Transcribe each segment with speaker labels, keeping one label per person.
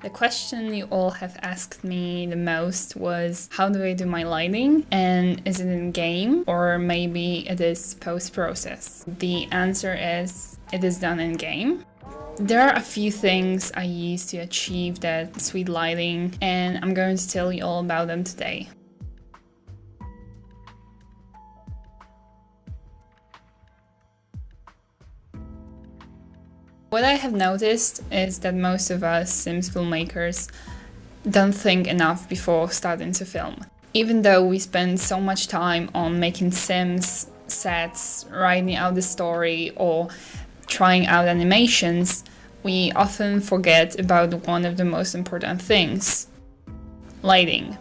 Speaker 1: The question you all have asked me the most was, how do I do my lighting? And is it in game or maybe it is post-process? The answer is, it is done in game. There are a few things I use to achieve that sweet lighting, and I'm going to tell you all about them today. What I have noticed is that most of us Sims filmmakers don't think enough before starting to film. Even though we spend so much time on making Sims, sets, writing out the story, or trying out animations, we often forget about one of the most important things: lighting.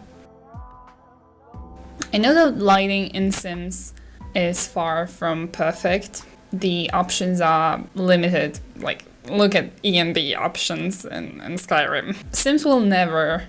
Speaker 1: I know that lighting in Sims is far from perfect. The options are limited, like look at ENB options in Skyrim. Sims will never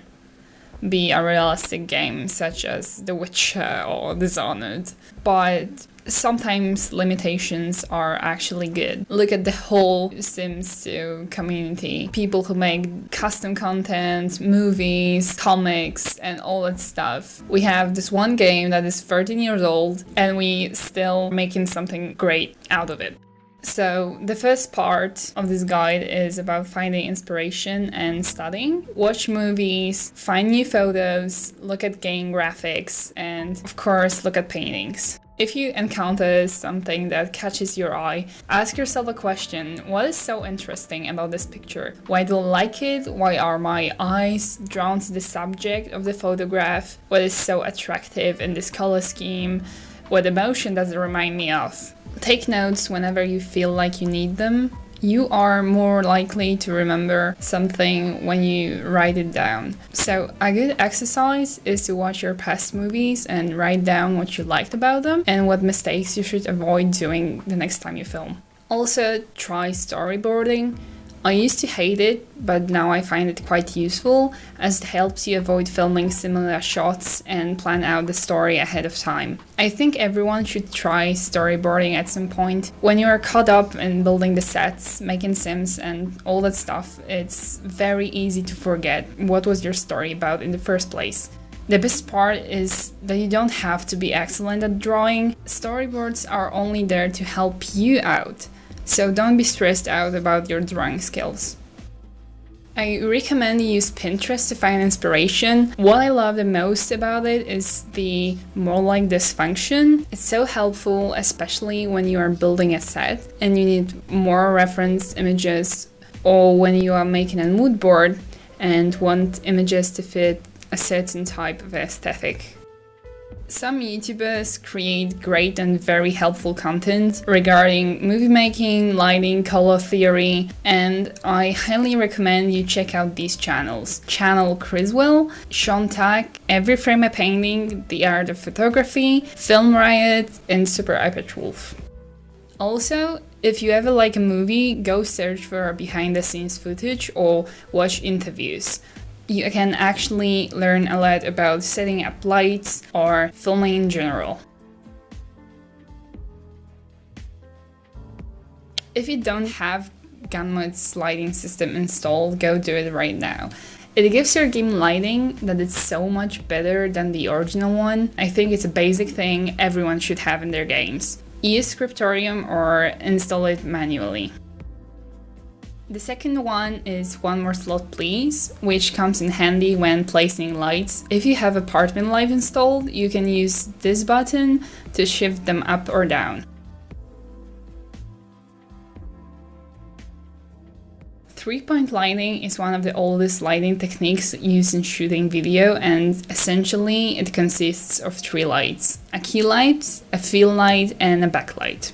Speaker 1: be a realistic game such as The Witcher or Dishonored, but sometimes limitations are actually good. Look at the whole Sims 2 community. People who make custom content, movies, comics, and all that stuff. We have this one game that is 13 years old and we still making something great out of it. So the first part of this guide is about finding inspiration and studying. Watch movies, find new photos, look at game graphics, and of course look at paintings. If you encounter something that catches your eye, ask yourself a question: what is so interesting about this picture? Why do I like it? Why are my eyes drawn to the subject of the photograph? What is so attractive in this color scheme? What emotion does it remind me of? Take notes whenever you feel like you need them. You are more likely to remember something when you write it down. So a good exercise is to watch your past movies and write down what you liked about them and what mistakes you should avoid doing the next time you film. Also, try storyboarding. I used to hate it, but now I find it quite useful as it helps you avoid filming similar shots and plan out the story ahead of time. I think everyone should try storyboarding at some point. When you are caught up in building the sets, making Sims and all that stuff, it's very easy to forget what was your story about in the first place. The best part is that you don't have to be excellent at drawing. Storyboards are only there to help you out. So don't be stressed out about your drawing skills. I recommend you use Pinterest to find inspiration. What I love the most about it is the more like this function. It's so helpful, especially when you are building a set and you need more reference images, or when you are making a mood board and want images to fit a certain type of aesthetic. Some YouTubers create great and very helpful content regarding movie making, lighting, color theory, and I highly recommend you check out these channels. Channel Criswell, Sean Tak, Every Frame a Painting, The Art of Photography, Film Riot, and Super iPad Wolf. Also, if you ever like a movie, go search for behind the scenes footage or watch interviews. You can actually learn a lot about setting up lights or filming in general. If you don't have Gunmod's lighting system installed, go do it right now. It gives your game lighting that is so much better than the original one. I think it's a basic thing everyone should have in their games. Use Scriptorium or install it manually. The second one is One More Slot Please, which comes in handy when placing lights. If you have apartment light installed, you can use this button to shift them up or down. Three-point lighting is one of the oldest lighting techniques used in shooting video, and essentially it consists of three lights: a key light, a fill light, and a backlight.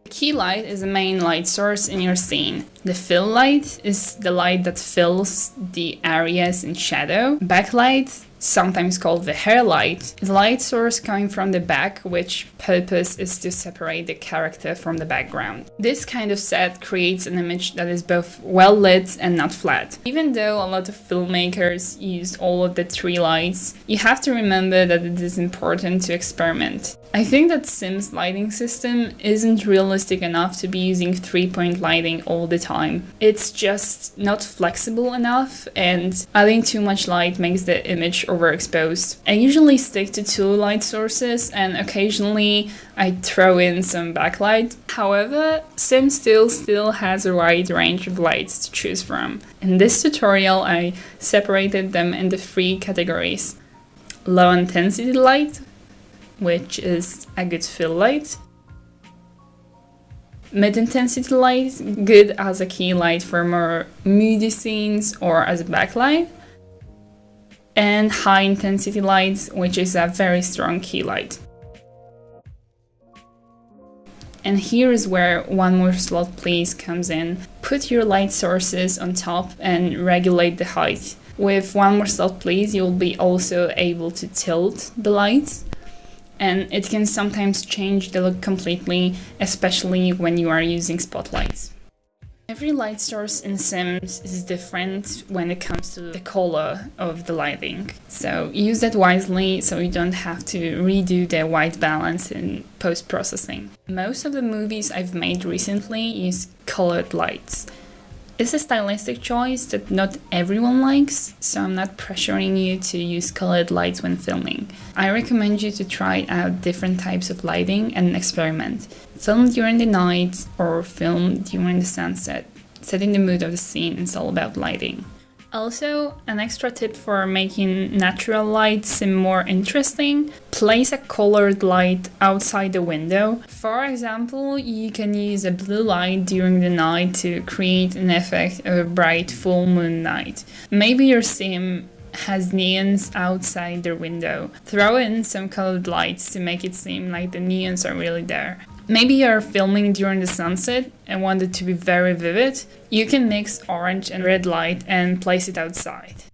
Speaker 1: Key light is the main light source in your scene. The fill light is the light that fills the areas in shadow. Backlight sometimes called the hair light, is a light source coming from the back, which purpose is to separate the character from the background. This kind of set creates an image that is both well lit and not flat. Even though a lot of filmmakers used all of the three lights, you have to remember that it is important to experiment. I think that Sims' lighting system isn't realistic enough to be using 3-point lighting all the time. It's just not flexible enough, and adding too much light makes the image overexposed. I usually stick to 2 light sources, and occasionally I throw in some backlight. However, Sims still has a wide range of lights to choose from. In this tutorial, I separated them into 3 categories: low intensity light, which is a good fill light; mid-intensity light, good as a key light for more moody scenes or as a backlight; and high-intensity light, which is a very strong key light. And here is where One More Slot Please comes in. Put your light sources on top and regulate the height. With One More Slot Please, you'll be also able to tilt the lights, and it can sometimes change the look completely, especially when you are using spotlights. Every light source in Sims is different when it comes to the color of the lighting, so use that wisely so you don't have to redo the white balance in post-processing. Most of the movies I've made recently use colored lights. It's a stylistic choice that not everyone likes, so I'm not pressuring you to use colored lights when filming. I recommend you to try out different types of lighting and experiment. Film during the night or film during the sunset. Setting the mood of the scene is all about lighting. Also, an extra tip for making natural light seem more interesting: place a colored light outside the window. For example, you can use a blue light during the night to create an effect of a bright full moon night. Maybe your sim has neons outside their window. Throw in some colored lights to make it seem like the neons are really there. Maybe you're filming during the sunset and want it to be very vivid. You can mix orange and red light and place it outside.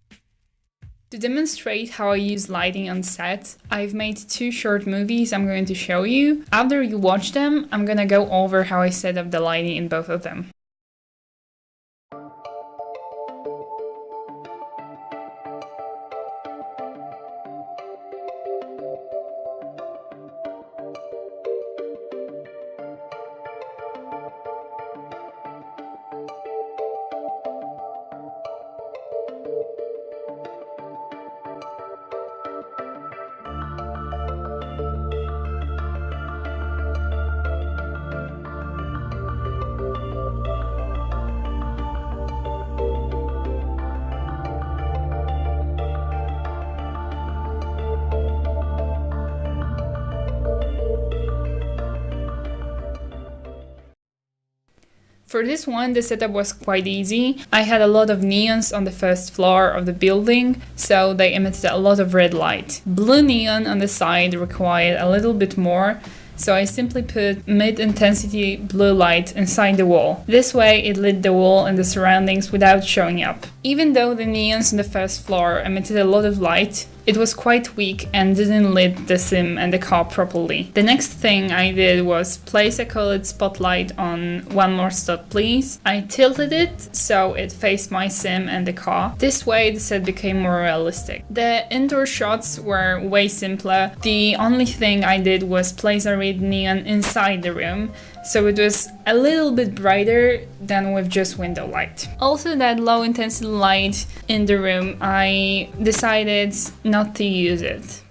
Speaker 1: To demonstrate how I use lighting on set, I've made 2 short movies I'm going to show you. After you watch them, I'm gonna go over how I set up the lighting in both of them. For this one, the setup was quite easy. I had a lot of neons on the first floor of the building, so they emitted a lot of red light. Blue neon on the side required a little bit more, so I simply put mid-intensity blue light inside the wall. This way it lit the wall and the surroundings without showing up. Even though the neons on the first floor emitted a lot of light, it was quite weak and didn't lit the sim and the car properly. The next thing I did was place a colored spotlight on One More Stop Please. I tilted it so it faced my sim and the car. This way the set became more realistic. The indoor shots were way simpler. The only thing I did was place a red neon inside the room, so it was a little bit brighter than with just window light. Also, that low intensity light in the room, I decided not to use it.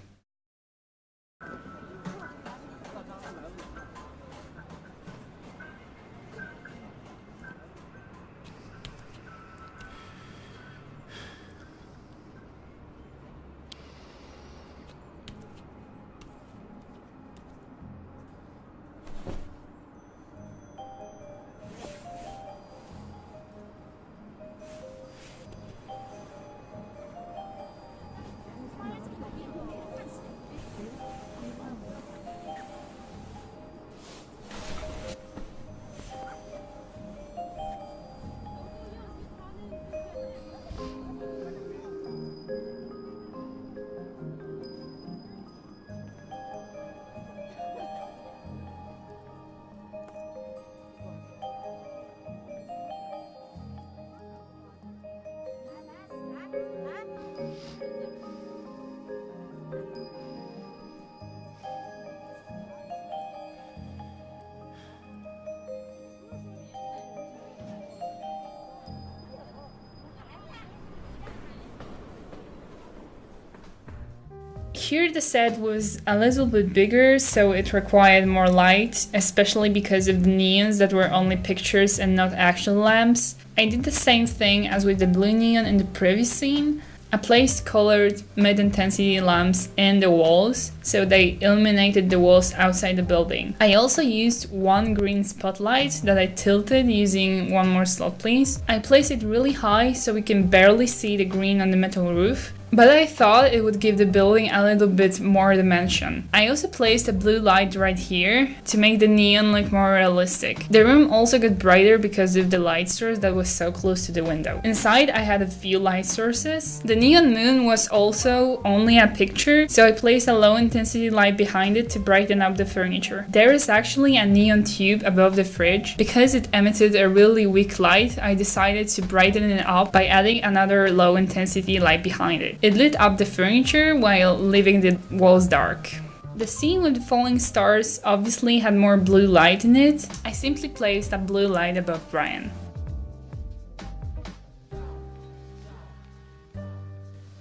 Speaker 1: Here the set was a little bit bigger, so it required more light, especially because of the neons that were only pictures and not actual lamps. I did the same thing as with the blue neon in the previous scene. I placed colored mid-intensity lamps in the walls, so they illuminated the walls outside the building. I also used one green spotlight that I tilted using one more slot please. I placed it really high so we can barely see the green on the metal roof, but I thought it would give the building a little bit more dimension. I also placed a blue light right here to make the neon look more realistic. The room also got brighter because of the light source that was so close to the window. Inside I had a few light sources. The neon moon was also only a picture, so I placed a low intensity light behind it to brighten up the furniture. There is actually a neon tube above the fridge. Because it emitted a really weak light, I decided to brighten it up by adding another low intensity light behind it. It lit up the furniture while leaving the walls dark. The scene with the falling stars obviously had more blue light in it. I simply placed a blue light above Brian.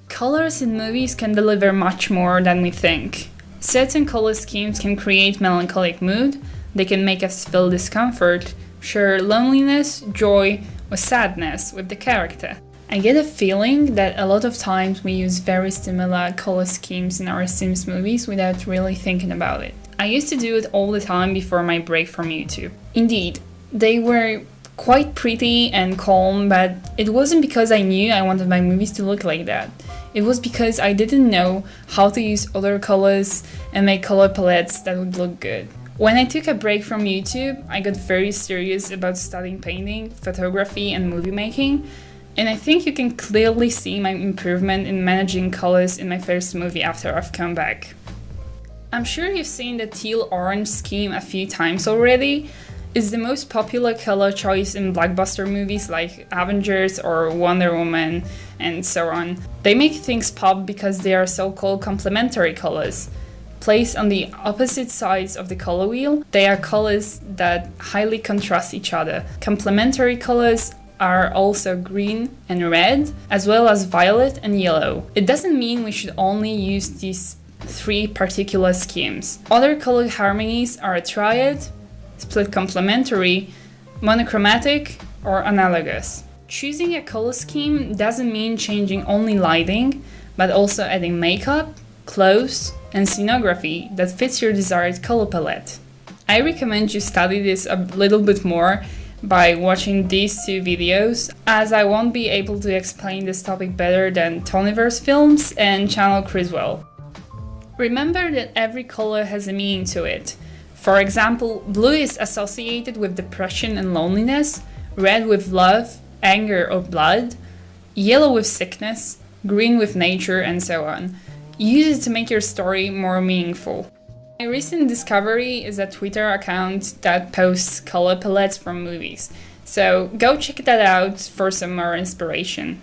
Speaker 1: Colors in movies can deliver much more than we think. Certain color schemes can create melancholic mood, they can make us feel discomfort, share loneliness, joy, or sadness with the character. I get a feeling that a lot of times we use very similar color schemes in our Sims movies without really thinking about it. I used to do it all the time before my break from YouTube. Indeed, they were quite pretty and calm, but it wasn't because I knew I wanted my movies to look like that. It was because I didn't know how to use other colors and make color palettes that would look good. When I took a break from YouTube, I got very serious about studying painting, photography, and movie making. And I think you can clearly see my improvement in managing colors in my first movie after I've come back. I'm sure you've seen the teal-orange scheme a few times already. It's the most popular color choice in blockbuster movies like Avengers or Wonder Woman and so on. They make things pop because they are so-called complementary colors. Placed on the opposite sides of the color wheel, they are colors that highly contrast each other. Complementary colors are also green and red, as well as violet and yellow. It doesn't mean we should only use these three particular schemes. Other color harmonies are a triad, split complementary, monochromatic, or analogous. Choosing a color scheme doesn't mean changing only lighting, but also adding makeup, clothes, and scenography that fits your desired color palette. I recommend you study this a little bit more by watching these two videos, as I won't be able to explain this topic better than Tonyverse Films and Channel Criswell. Remember that every color has a meaning to it. For example, blue is associated with depression and loneliness, red with love, anger, or blood, yellow with sickness, green with nature, and so on. Use it to make your story more meaningful. My recent discovery is a Twitter account that posts color palettes from movies, so go check that out for some more inspiration.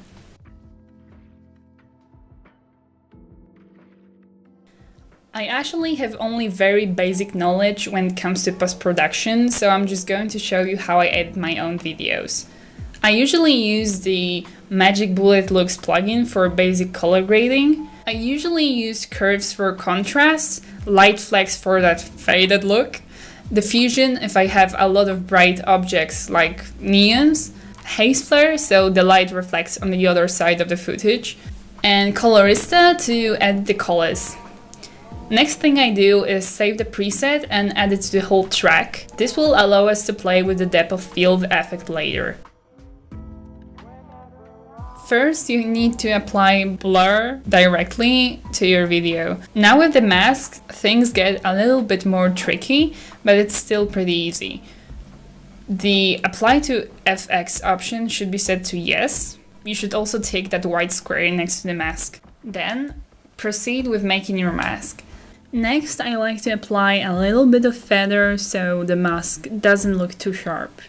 Speaker 1: I actually have only very basic knowledge when it comes to post-production, so I'm just going to show you how I edit my own videos. I usually use the Magic Bullet Looks plugin for basic color grading. I usually use curves for contrast, light flecks for that faded look, diffusion if I have a lot of bright objects like neons, haze flare so the light reflects on the other side of the footage, and colorista to add the colors. Next thing I do is save the preset and add it to the whole track. This will allow us to play with the depth of field effect later. First, you need to apply blur directly to your video. Now with the mask, things get a little bit more tricky, but it's still pretty easy. The apply to FX option should be set to yes. You should also take that white square next to the mask. Then, proceed with making your mask. Next, I like to apply a little bit of feather so the mask doesn't look too sharp.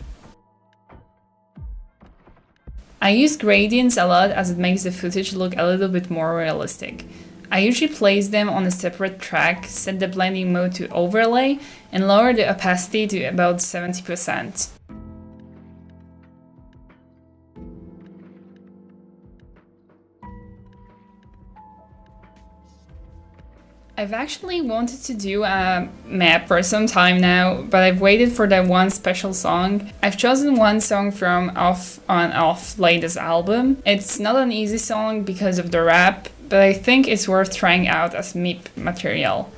Speaker 1: I use gradients a lot as it makes the footage look a little bit more realistic. I usually place them on a separate track, set the blending mode to overlay, and lower the opacity to about 70%. I've actually wanted to do a map for some time now, but I've waited for that one special song. I've chosen one song from Off on Off latest album. It's not an easy song because of the rap, but I think it's worth trying out as MIP material.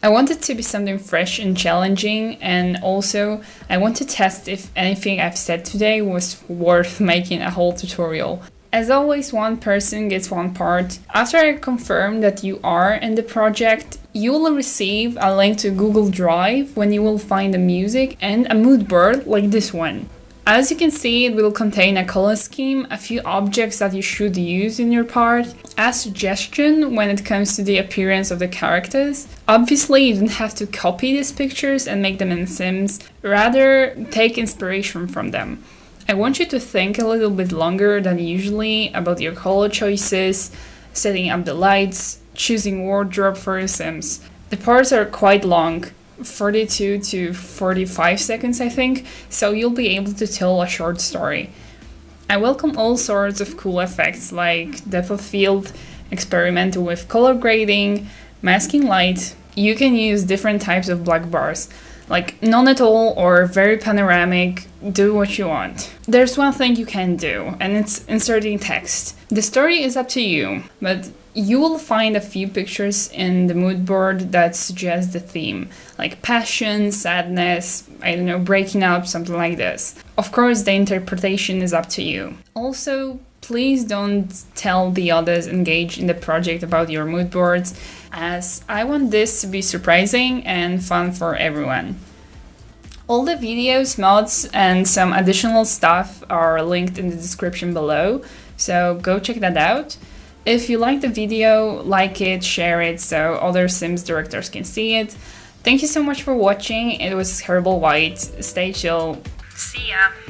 Speaker 1: I want it to be something fresh and challenging, and also I want to test if anything I've said today was worth making a whole tutorial. As always, one person gets one part. After I confirm that you are in the project, you will receive a link to Google Drive when you will find the music and a mood board like this one. As you can see, it will contain a color scheme, a few objects that you should use in your part, a suggestion when it comes to the appearance of the characters. Obviously, you don't have to copy these pictures and make them in Sims, rather take inspiration from them. I want you to think a little bit longer than usually about your color choices, setting up the lights, choosing wardrobe for your Sims. The parts are quite long, 42 to 45 seconds I think, so you'll be able to tell a short story. I welcome all sorts of cool effects like depth of field, experimental with color grading, masking light. You can use different types of black bars, like none at all or very panoramic, do what you want. There's one thing you can do, and it's inserting text. The story is up to you, but you will find a few pictures in the mood board that suggest the theme, like passion, sadness, I don't know, breaking up, something like this. Of course, the interpretation is up to you. Also, please don't tell the others engaged in the project about your mood boards, as I want this to be surprising and fun for everyone. All the videos, mods, and some additional stuff are linked in the description below, so go check that out. If you like the video, like it, share it so other Sims directors can see it. Thank you so much for watching. It was Herbal White. Stay chill. See ya!